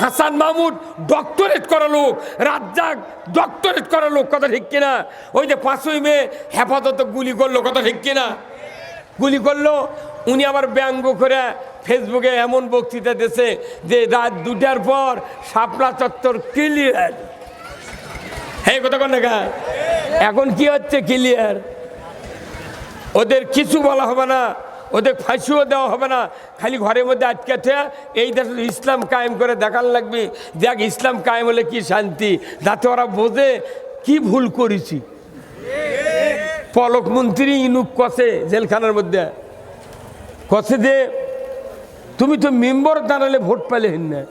Hasan Mahmud doctorate করা লোক, Razzak doctorate করা লোক, কথা ঠিক কিনা? ওই যে 5ই মে হেফাজতে গুলি করলো, কথা ঠিক কিনা? গুলি করলো, উনি আবার ব্যঙ্গ করে ফেসবুকে এমন বক্তৃতা দিয়েছে যে রাত 2টার পর শাপলা চত্বর ক্লিয়ার। হ্যাঁ, কথা কন না? এখন কি হচ্ছে ক্লিয়ার? ওদের কিছু বলা হবে না, ওদের ফাঁসিও দেওয়া হবে না, খালি ঘরের মধ্যে আটকাতে এই দেশে ইসলাম কায়েম করে দেখার লাগবে। দেখ ইসলাম কায়েম হলে কি শান্তি, যাতে ওরা বোঝে কি ভুল করেছি। পলক মন্ত্রী ইনুক কষে জেলখানার মধ্যে কষে যে তুমি তো মেম্বার দাঁড়ালে ভোট পেলে না।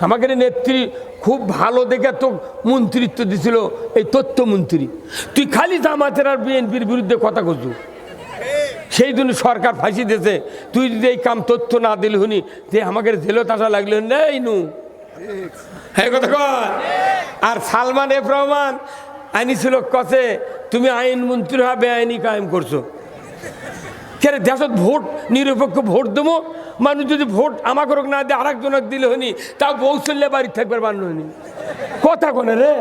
আমাকে নেত্রী খুব ভালো দেখে তো মন্ত্রিত্ব দিছিল, এই তথ্যমন্ত্রী। তুই খালি জামাতের আর বিএনপির বিরুদ্ধে কথা করছু, সেই জন্য সরকার ফাঁসি দিয়েছে। তুই যদি এই কাম তথ্য না দিল হুনি যে আমাকে জেলত আসা লাগলো নেই নু। হ্যাঁ, কথা কর। আর সালমান এফ রহমান আইনি ছিল কষে তুমি আইন মন্ত্রী হবে আইনি কায়েম করছো। কে দেশত ভোট নিরপেক্ষ ভোট দেবো, মানুষ যদি ভোট আমাকে না দিয়ে আর একজনক দিলে হনি, তাও বউ চললে বাড়ি থাকবে বান্য হনি। কথা কোনে রে?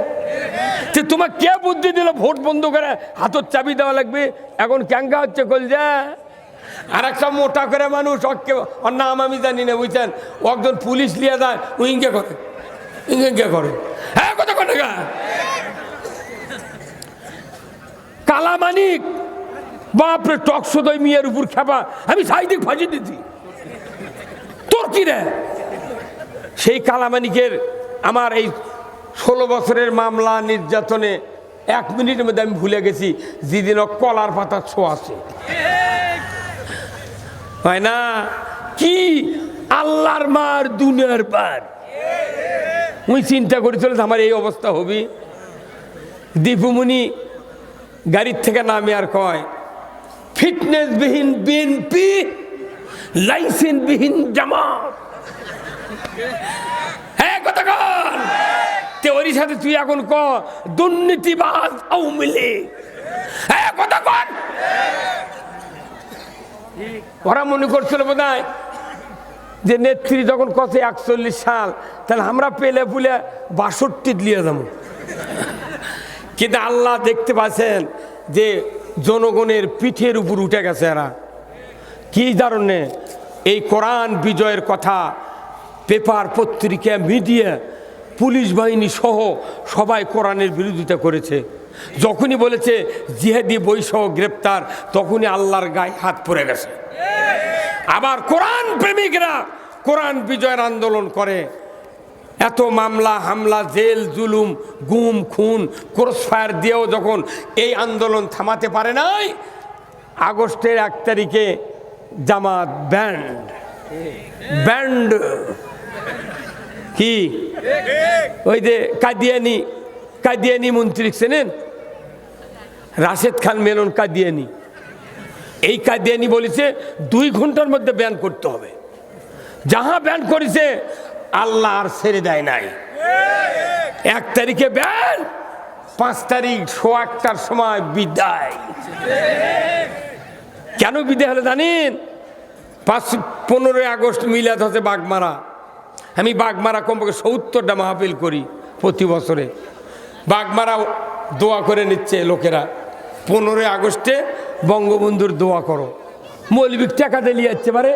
যে তোমার কে বুদ্ধি দিল ভোট বন্ধ করে হাতত চাবি দেওয়া লাগবে? এখন ক্যাঙ্কা হচ্ছে কলজা। আর একটা মোটা করে মানুষ অকে, ওর নাম আমি জানি না, বুঝছেন? একজন পুলিশ লিয়ে যায়, ও ইঙ্গে করে, ইঙ্গে করে। হ্যাঁ, কথা কোনে গা? কালামানিক বাপরে টকশোদয় মেয়ের উপর খেপা, আমি সাইদিক ফাঁসি দিচ্ছি, তোর কি রে? সেই কালামানিকের আমার এই 16 বছরের মামলা নির্যাতনে 1 মিনিটের মধ্যে আমি ভুলে গেছি যেদিন কলার পাতার ছো আছে, হয় না? কি আল্লাহর মার দুনিয়ার পার। ওই চিন্তা করেছিল আমার এই অবস্থা হবে। দীপুমণি গাড়ির থেকে নামে আর কয় ফিটনেস বিহীন বিএনপি, লাইসেন্স বিহীন জামাত। হ্যাঁ, কথা কর। ওরই সাথে তুই এখন ক দুর্নীতিবাজ আওয়ামী লীগ। হ্যাঁ, কথা কর। ওরা মনে করছিল বোধহয় যে নেত্রী যখন কত 41 সাল, তাহলে আমরা পেলে পুলে 62 লিয়ে যাবো। কিন্তু আল্লাহ দেখতে পাচ্ছেন যে জনগণের পিঠের উপর উঠে গেছে এরা। কি কারণে? এই কোরআন বিজয়ের কথা পেপার, পত্রিকা, মিডিয়া, পুলিশ বাহিনী সহ সবাই কোরআনের বিরোধিতা করেছে। যখনই বলেছে জিহাদি বৈসহ গ্রেপ্তার, তখনই আল্লাহর গায়ে হাত পড়ে গেছে। আবার কোরআন প্রেমিকরা কোরআন বিজয়ের আন্দোলন করে। এত মামলা হামলা, জেল জুলুম, গুম খুন, ক্রসফায়ার দিয়েও যখন এই আন্দোলন থামাতে পারে নাই, আগস্টের 1 তারিখে জামাত ব্যান্ড কি ওই যে কাদিয়ানি মন্ত্রী ছিলেন রাশেদ খান মেনন কাদিয়ানি, এই কাদিয়ানি বলেছে 2 ঘন্টার মধ্যে ব্যান করতে হবে। যাহা ব্যান করেছে আল্লাহ আর ছেড়ে দেয় নাই। 1 তারিখে ব্যান, 5 তারিখ 1:15টার সময় বিদায়। কেন বিদায় হলো জানেন? 15 আগস্ট মিলাদ হচ্ছে বাগমারা। আমি বাগমারা কমপক্ষে 70টা মাহফিল করি প্রতি বছরে। বাগমারা দোয়া করে নিচ্ছে লোকেরা, 15 আগস্টে বঙ্গবন্ধুর দোয়া করো। মৌলবিক টাকা দিয়ে যাচ্ছে পারে,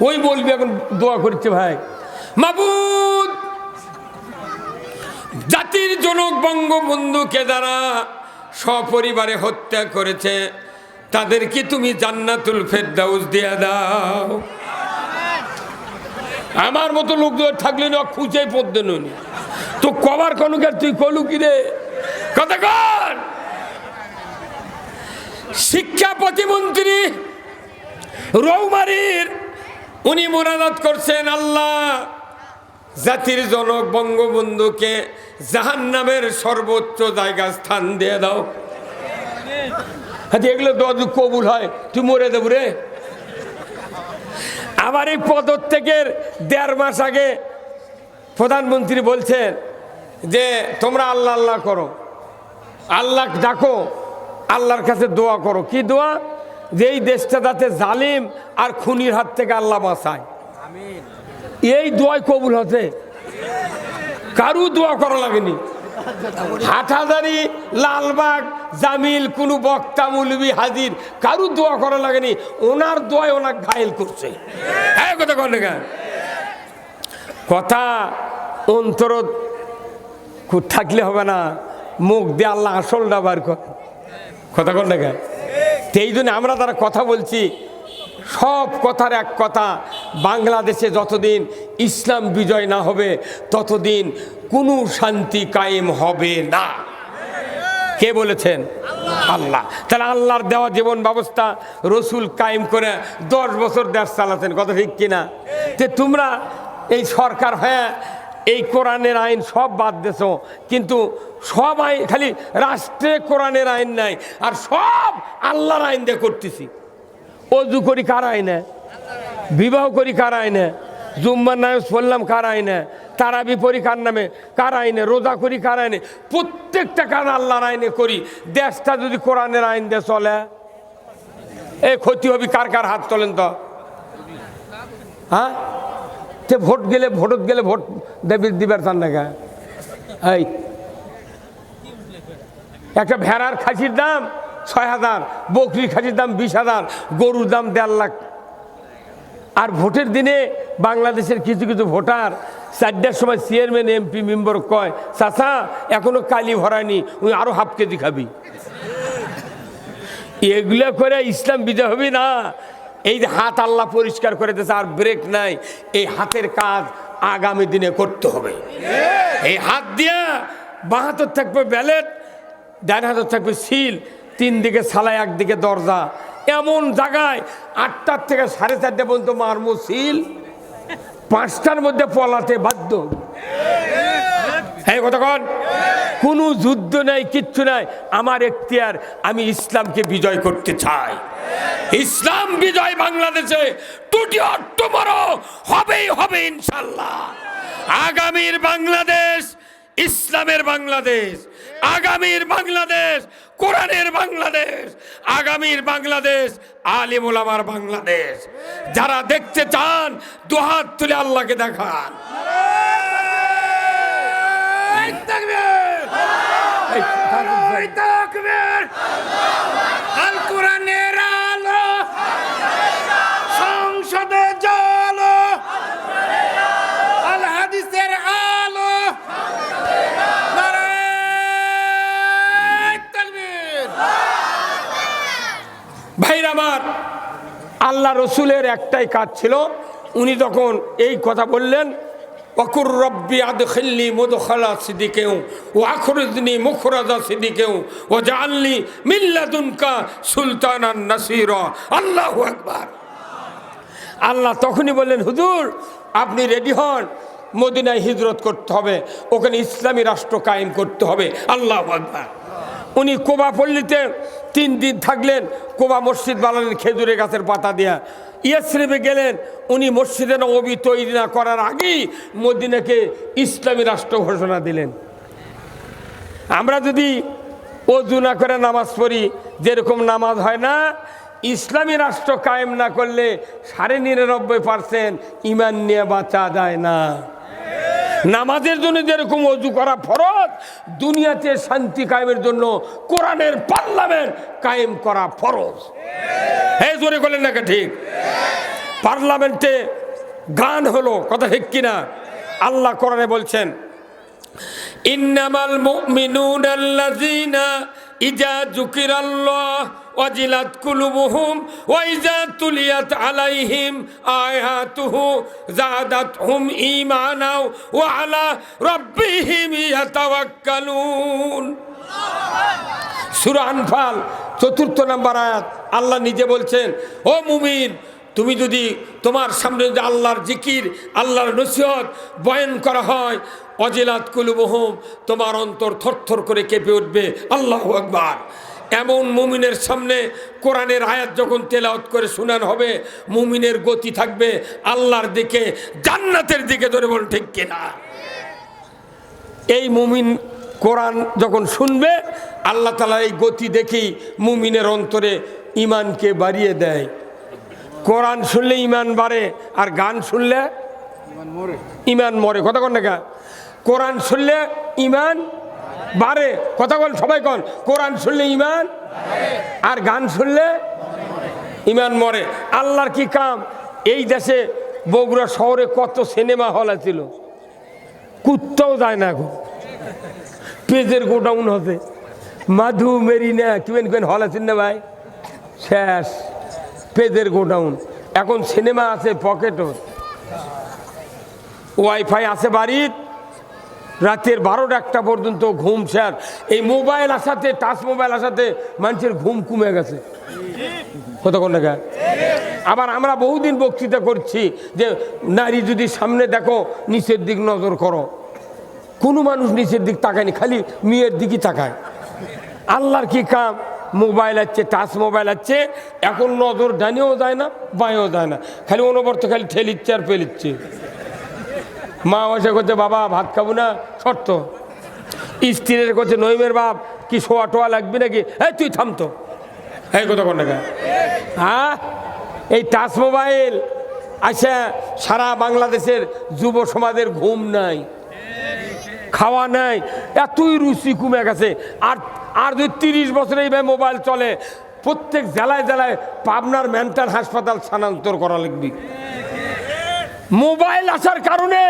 ওই মৌলবি এখন দোয়া করছে, ভাই মাবুদ জাতির জনক বঙ্গবন্ধুকে যারা সপরিবারে হত্যা করেছে তাদেরকে তুমি জান্নাতুল ফেরদাউস দিয়ে দাও। আমার মতো লোক থাকলে না খুঁজে পড়তে নি তো কবার কনুকার তুই কলু কি রে? কথা কর। শিক্ষা প্রতিমন্ত্রী রৌমারীর উনি মোনাজাত করছেন, আল্লাহ জাতির জনক বঙ্গবন্ধুকে জাহান্নামের সর্বোচ্চ জায়গা স্থান দিয়ে দাও। এগুলো দোয়া কবুল হয়, তুই মরে দেব রে। আবার এই পদত্যাগের 1.5 মাস আগে প্রধানমন্ত্রী বলছেন যে তোমরা আল্লাহ আল্লাহ করো, আল্লাহ ডাকো, আল্লাহর কাছে দোয়া করো। কি দোয়া? যে এই দেশটা যাতে জালিম আর খুনির হাত থেকে আল্লাহ বাঁচায়। এই দোয়াই কবুল হতে কারু দোয়া করা লাগেনি। হাটহাজারী, লালবাগ, জামিল, কোনো বক্তা মৌলবী হাজির কারু দোয়া করা লাগেনি, ওনার দোয়ায় ওনার ঘায়েল করছে। হ্যাঁ কথা কন না, কথা অন্তর থাকলে হবে না, মুখ দিয়ে আল্লাহ আসলটা বার করে। কথা কন না, এই জন্য আমরা তারা কথা বলছি, সব কথার এক কথা, বাংলাদেশে যতদিন ইসলাম বিজয় না হবে ততদিন কোনো শান্তি কায়েম হবে না। কে বলেছেন? আল্লাহ। তাহলে আল্লাহর দেওয়া জীবন ব্যবস্থা রসুল কায়েম করে 10 বছর দেশ চালাতেন, কথা ঠিক কিনা? যে তোমরা এই সরকার হয়ে এই কোরআনের আইন সব বাদ দেছ, কিন্তু সব আইন খালি রাষ্ট্রে কোরআনের আইন নাই, আর সব আল্লাহর আইন দিয়ে করতেছি। অজু করি কার আইনে, বিবাহ করি কার আইনে, জুম্মার নামে পড়লাম কার আইনে, তারাবি পড়ি কার নামে, কার আইনে, রোজা করি কার আইনে, প্রত্যেকটা কাজ আল্লাহর আইনে করি। দেশটা যদি কোরআনের আইন দিয়ে চলে, এই ক্ষতি হবে কার কার? হাত তোলেন তো। হ্যাঁ, ভোট গেলে ভোট দিবার চান না। এই একটা ভেড়ার খাসির দাম 6,000, বকরির খাসির দাম 20,000, গরুর দাম 1.5 লাখ। আর ভোটের দিনে বাংলাদেশের কিছু কিছু ভোটার 4টার সময় চেয়ারম্যান, এমপি, মেম্বার কয়, চাচা এখনো কালি ভরায়নি, ওই আরো হাফ কেজি খাবি। এগুলো করে ইসলাম বিজয় হবে না। এই যে হাত আল্লাহ পরিষ্কার করে দিয়েছে, আর ব্রেক নাই। এই হাতের কাজ আগামী দিনে করতে হবে। এই হাত দিয়ে বাঁ হাতের থাকবে ব্যালেট, ডান হাতের থাকবে সিল, 3 দিকে সালাই, 1 দিকে দরজা। এমন জায়গায় 8টার থেকে 4:30 পর্যন্ত মারমু সিল, 5টার মধ্যে পলাতে বাধ্য। হ্যাঁ কতক্ষণ? কোনো যুদ্ধ নাই, কিচ্ছু নাই। আমার এখতিয়ার, আমি ইসলামকে বিজয় করতে চাই। ইসলাম বিজয় বাংলাদেশে টুডে অর টুমরো হবেই হবে ইনশাআল্লাহ। আগামীর বাংলাদেশ ইসলামের বাংলাদেশ, আগামীর বাংলাদেশ কোরআনের বাংলাদেশ, আগামীর বাংলাদেশ আলিম ওলামার বাংলাদেশ। যারা দেখতে চান দুহাত তুলে আল্লাহকে দেখান। আল কোরআনের আলো সংসদে জ্বলো, আল হাদিসের আলো। ভাইরা আমার, আল্লাহ রসুলের একটাই কাজ ছিল, উনি যখন এই কথা বললেন, ওয়াকুর রব্বি আদখিলনি মুদখালা সিদ্দিকিন ওয়া আখরিজনি মুখরাজা সিদ্দিকিন ওয়া জাআলনি মিন লাদুনকা সুলতানান নাসীরা। আল্লাহু আকবার। আল্লাহ তখনই বললেন, হুজুর আপনি রেডি হন, মদিনায় হিজরত করতে হবে, ওখানে ইসলামী রাষ্ট্র কায়েম করতে হবে। আল্লাহু আকবার। উনি কোবা পল্লীতে 3 দিন থাকলেন, কোবা মসজিদ বানালেন খেজুরের গাছের পাতা দিয়া। ইয়াসরিবে গেলেন, উনি মসজিদে নববী তৈরি না করার আগেই মদিনাকে ইসলামী রাষ্ট্র ঘোষণা দিলেন। আমরা যদি ওযু না করে নামাজ পড়ি, যেরকম নামাজ হয় না, ইসলামী রাষ্ট্র কায়েম না করলে 99% ঈমান নিয়ে বাঁচা যায় না। নামাজের জন্য যেরকম ওযু করা ফরজ, দুনিয়াতে শান্তি কায়েমের জন্য কোরআনের পার্লামেন্ট কায়েম করা ফরজ। এই জোরে বলেন না ঠিক? পার্লামেন্টে গান হলো, কথা ঠিক কিনা? আল্লাহ কোরআনে বলছেন, ইন্নামাল মুমিনুনা আল্লাযীনা ইজা যুকিরাল্লাহ ওয়াজিলাত কুলুবুহুম ওয়া ইজা তুলিয়াত আলাইহিম আয়াতুহু যাদাতহুম ঈমানা ওয়া আলা রাব্বিহিম ইয়াতাওয়াক্কালুন। সূরা আনফাল 4 নম্বর আয়াত। আল্লাহ নিজে বলছেন, ও মুমিন, তুমি যদি তোমার সামনে যদি আল্লাহর জিকির, আল্লাহর নসিহত বয়ান করা হয়, ওয়াজিলাত কুলুবুহুম, তোমার অন্তর থরথর করে কেঁপে উঠবে। আল্লাহু আকবার। এমন মুমিনের সামনে কোরআনের আয়াত যখন তেলাওয়াত করে শোনানো হবে, মুমিনের গতি থাকবে আল্লাহর দিকে, জান্নাতের দিকে। ধরে বল ঠিক কিনা? এই মুমিন কোরআন যখন শুনবে, আল্লাহ তাআলা এই গতি দেখেই মুমিনের অন্তরে ঈমানকে বাড়িয়ে দেয়। কোরআন শুনলে ঈমান বাড়ে, আর গান শুনলে ইমান মরে। কথা কন না, কোরআন শুনলে ইমান বাড়ে। কথা বল সবাই কন, কোরআন শুনলে ইমান, আর গান শুনলে ইমান মরে। আল্লাহর কি কাম, এই দেশে বগুড়া শহরে কত সিনেমা হল ছিল, কুত্তাও যায় না এখন। পেজের গোডাউন হতে মাধু মেরিনা কিবেন কেন হল আছেন না ভাই, শেষ পেজের গোডাউন। এখন সিনেমা আছে পকেটও, ওয়াইফাই আছে বাড়ির, রাতের 12টা পর্যন্ত ঘুম শেষ। এই মোবাইল আসাতে, টাচ মোবাইল আসাতে মানুষের ঘুম কমে গেছে। কতক্ষণ দেখা। আবার আমরা বহুদিন বক্তৃতা করছি যে নারী যদি সামনে দেখো নিচের দিক নজর করো, কোনো মানুষ নিচের দিক তাকায়নি, খালি মেয়ের দিকই তাকায়। আল্লাহর কি কাম, মোবাইল আছে, টাচ মোবাইল আছে, এখন নজর ডানেও যায় না বাঁয়েও যায় না, খালি অনবরত খালি ঠেলিচ্ছে আর পেলিচ্ছে। মা বসে করছে বাবা ভাত খাবো না, শর্ত। স্ত্রীর করছে নইমের বাপ কি শোয়া টোয়া লাগবে নাকি, এই তুই থামতো, এই কথা কন না। হ্যাঁ, এই টাচ মোবাইল আচ্ছা সারা বাংলাদেশের যুব সমাজের ঘুম নাই, খাওয়া নাই, এতই রুচি কমে গেছে। আর আর যদি 30 বছর এইভাবে মোবাইল চলে, প্রত্যেক জেলায় জেলায় পাবনার মেন্টাল হাসপাতাল স্থানান্তর করা লাগবে। মোবাইল আসার কারণে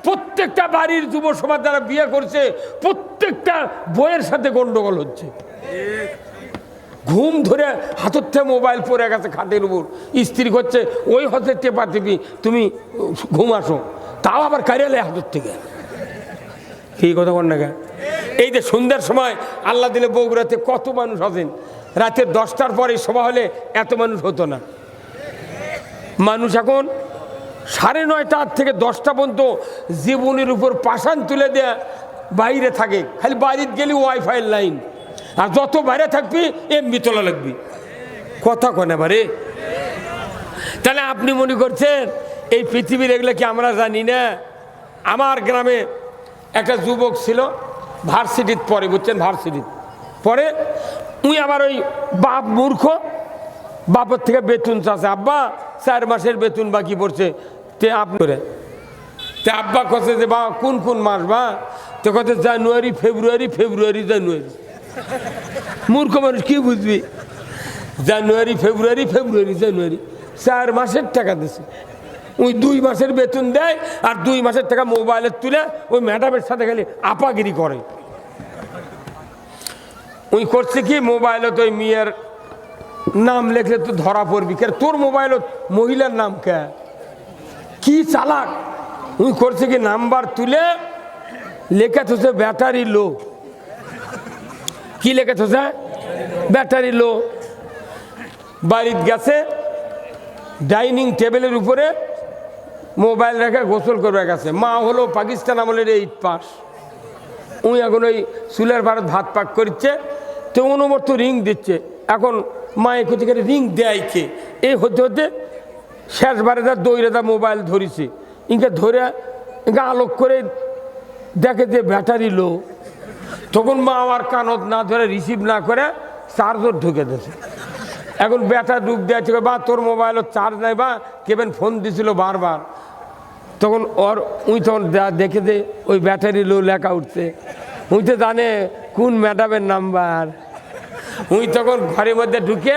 প্রত্যেকটা বাড়ির যুব সমাজ যারা বিয়ে করছে, প্রত্যেকটা বইয়ের সাথে গন্ডগোল হচ্ছে। ঘুম ধরে হাতের থেকে মোবাইল পড়ে গেছে খাটের উপর, স্ত্রী করছে ওই হতে টেপা টেপি তুমি ঘুম আসো, তাও আবার কারিয়ালে হাতের থেকে। এই কথা বল না। এই যে সন্ধ্যার সময় আল্লাহ দিলে বগুড়াতে কত মানুষ আছেন, রাতের 10টার পরে সভা হলে এত মানুষ হতো না। মানুষ এখন 9:30 থেকে 10টা পর্যন্ত জীবনের উপর পাষাণ তুলে দেয়া বাইরে থাকে, খালি বাড়িতে গেলে ওয়াইফাই লাইন, আর যত বাইরে থাকবি এমবি তোলা লাগবি। কথা কনে বারে। তাহলে আপনি মনে করছেন এই পৃথিবীর এগুলো কি আমরা জানি না? আমার গ্রামে একটা যুবক ছিল, ভার্সিটিতে পড়ে, বুঝছেন, ভার্সিটিতে পড়ে। উই আবার ওই বাপ মূর্খ, বাপের থেকে বেতন চাচ্ছে, আব্বা 4 মাসের বেতন বাকি পড়ছে, তে আপনি তে আব্বা কছে যে বা কোন কোন মাস বা, তো কত জানুয়ারি ফেব্রুয়ারি, ফেব্রুয়ারি জানুয়ারি। মূর্খ মানুষ কি বুঝবি, জানুয়ারি ফেব্রুয়ারি, ফেব্রুয়ারি জানুয়ারি, 4 মাসের টাকা দিছে। ওই 2 মাসের বেতন দেয়, আর 2 মাসের টাকা মোবাইলে তুলে ওই ম্যাডামের সাথে খালি আপাগিরি করে। ওই করছে কি, মোবাইলত ওই মেয়ের নাম লেখলে তো ধরা পড়বি, কে তোর মোবাইলত মহিলার নাম কে, কি চালাক। ওই করছে কি, নাম্বার তুলে লেখা থসে ব্যাটারি লো। কি লেখা থসে? ব্যাটারি লো। বাড়িতে গেছে, ডাইনিং টেবিলের উপরে মোবাইল রেখে গোসল করবে গেছে। মা হলো পাকিস্তান আমলের 8 পাস। উনি এখন ওই চুলের ভারত ভাত পাক করছে, তো অনুমত রিং দিচ্ছে। এখন মায়ে কোথা থেকে রিং দেয় কে, এই হতে হতে শেষবারে যা দৌড়ে যা মোবাইল ধরেছে, ইনকে ধরে ইনকে আলোক করে দেখে যে ব্যাটারি লো। তখন মা আমার কানত না ধরে রিসিভ না করে চার্জর ঢুকে দিয়েছে। এখন ব্যাটা ডুব দিয়েছে, বা তোর মোবাইলত চার্জ নাই, বা কেবেন ফোন দিছিল বারবার। তখন ওর উই তখন দেখে যে ওই ব্যাটারি লো লেখা উঠছে। উই তো জানে কোন ম্যাডামের নাম্বার। উই তখন ঘরের মধ্যে ঢুকে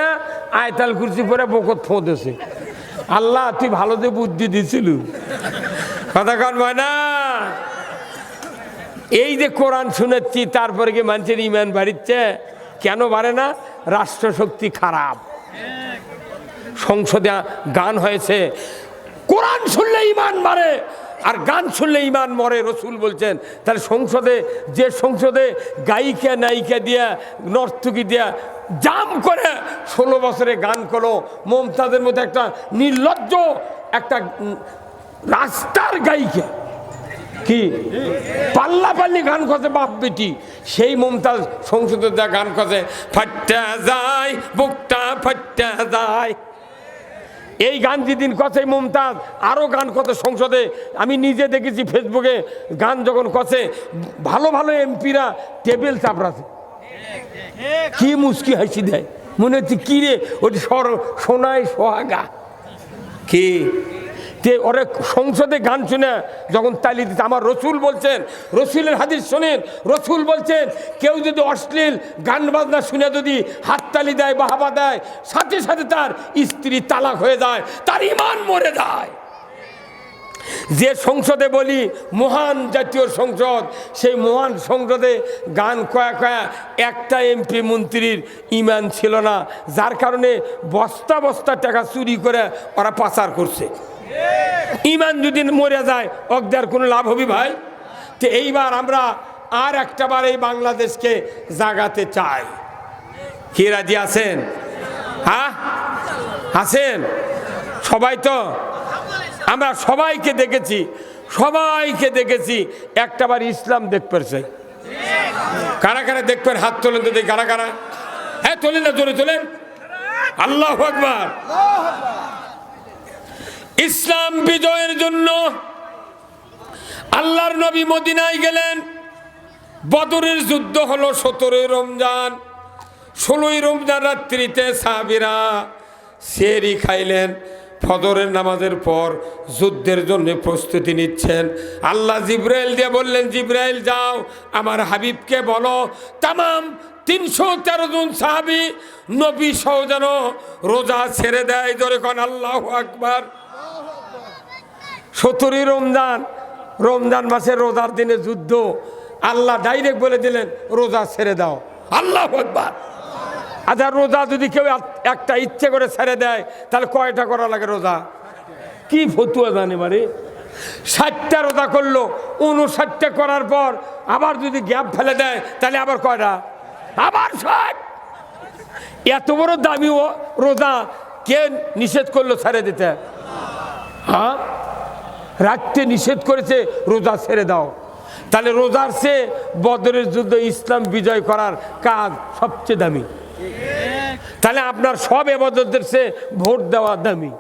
আয়তাল কুরসি পরে বকত ফোঁদেছে। আল্লাহ তুই ভালো যে বুদ্ধি দিছিল, কথা কন না। এই যে কোরআন শুনেছি, তারপরে কি মানুষের ইমান বাড়িচ্ছে? কেন বাড়ে না? রাষ্ট্রশক্তি খারাপ। সংসদে গান হয়েছে, কোরআন শুনলে ইমান বাড়ে আর গান শুনলে ইমান মরে, রসুল বলছেন। তাহলে সংসদে, যে সংসদে গায়িকা নায়িকা দিয়া, নর্তকী দিয়া জাম করে 16 বছরে গান করো, মমতাজের মধ্যে একটা নির্লজ্জ একটা রাস্তার গায়িকা, কি পাল্লাপাল্লি গান করছে বাপ বেটি, সেই মমতাজ সংসদে যা গান করছে, ফাট্টা যায় বুকটা ফাট্টা যায়, এই গান যেদিন কথা মমতাজ আরও গান কথা সংসদে। আমি নিজে দেখেছি ফেসবুকে, গান যখন কছে ভালো ভালো এমপিরা টেবিল চাপড়াছে, কি মুস্কি হাসি দেয়, মনে হচ্ছে কি রে ওটি সোনায় সোহাগা, কি তে ওরে সংসদে গান শুনে যখন তালি দিতে, আমার রসুল বলছেন, রসুলের হাদিস শোনেন, রসুল বলছেন কেউ যদি অশ্লীল গান বাজনা শুনে যদি হাততালি দেয় বাহাবা দেয়, সাথে সাথে তার স্ত্রী তালাক হয়ে যায়, তার ঈমান মরে যায়। যে সংসদে বলি মহান জাতীয় সংসদ, সেই মহান সংসদে গান কয়া কয়া একটা এমপি মন্ত্রীর ঈমান ছিল না, যার কারণে বস্তা বস্তা টাকা চুরি করে ওরা পাচার করছে। ঈমান যদি মরে যায় অগদার কোনো লাভ হবে ভাই? তো এইবার আমরা আর একটা বার এই বাংলাদেশকে জাগাতে চাই। কি রাজি আছেন? হ্যাঁ আছেন সবাই? তো আমরা সবাইকে দেখেছি একটাবার ইসলাম দেখতে চাই। কারা কারা দেখবেন হাত তোলেন তো দেখি, কারা কারা? হ্যাঁ তোলেন না, জোরে তোলেন। আল্লাহু আকবার। ইসলাম বিজয়ের জন্য আল্লাহর নবী মদিনায় গেলেন। বদরের যুদ্ধ হলো 17 রমজান। 16 রমজান রাত্রিতে সাহাবীরা সেহরি খাইলেন। ফজরের নামাজের পর যুদ্ধের জন্য প্রস্তুতি নিচ্ছেন। আল্লাহ জিবরাইল দিয়ে বললেন, জিবরাইল যাও আমার হাবিবকে বলো তামাম 313 জন সাহাবী নবী সহ যেন রোজা ছেড়ে দেয়। জোরে কোন আল্লাহু আকবার। 17 রমজান, রমজান মাসের রোজার দিনে যুদ্ধ। আল্লাহ ডাইরেক্ট বলে দিলেন রোজা ছেড়ে দাও। আল্লাহু আকবার। আচ্ছা রোজা যদি কেউ একটা ইচ্ছে করে ছেড়ে দেয় তাহলে কয়টা করা লাগে রোজা? কি ফতুয়া জানে মানে? 60টা রোজা করলো, 59টা করার পর আবার যদি গ্যাপ ফেলে দেয় তাহলে আবার কয়টা? আবার 60। এত বড় দামি রোজা কে নিষেধ করলো ছেড়ে দিতে? হ্যাঁ রাখতে নিষেধ করেছে, রোজা ছেড়ে দাও। তাহলে রোজার চেয়ে বদরের যুদ্ধ ইসলাম বিজয় করার কাজ সবচেয়ে দামি। তাহলে আপনার সব ইবাদতের চেয়ে ভোট দেওয়া দামি।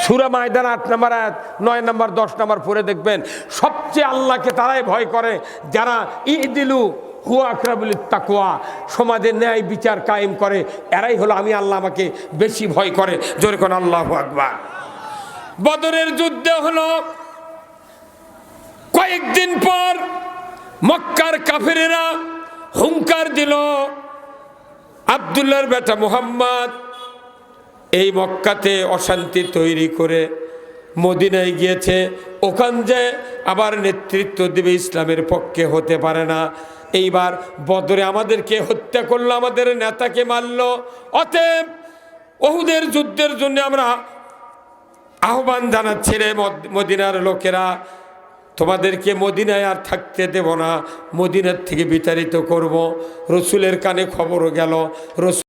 সূরা মায়দান 8 নম্বর আয়াত, 9 নম্বর 10 নম্বর পড়ে দেখবেন সবচেয়ে আল্লাহকে তারাই ভয় করে যারা ইদিলু হুয়া আকরাবুল তাকওয়া, সমাজের ন্যায় বিচার কায়েম করে। এরাই হলো আমি আল্লাহ আমাকে বেশি ভয় করে। জোরে কোন আল্লাহু আকবার। বদরের যুদ্ধে হলো কয়েকদিন পর মক্কার কাফেরেরা হুঙ্কার দিল, আব্দুল্লাহর বেটা মুহাম্মদ এই মক্কাতে অশান্তি তৈরি করে মদিনায় গিয়েছে, ওখান যে আবার নেতৃত্ব দেবে ইসলামের পক্ষে হতে পারে না। এইবার বদরে আমাদেরকে হত্যা করলো, আমাদের নেতাকে মারলো। অতএব উহুদের যুদ্ধের জন্য আমরা আহ্বান জানাচ্ছি রে মদিনার লোকেরা, তোমাদেরকে মদিনায় আর থাকতে দেব না, মদিনার থেকে বিতাড়িত করব। রসুলের কানে খবরও গেল। রসুল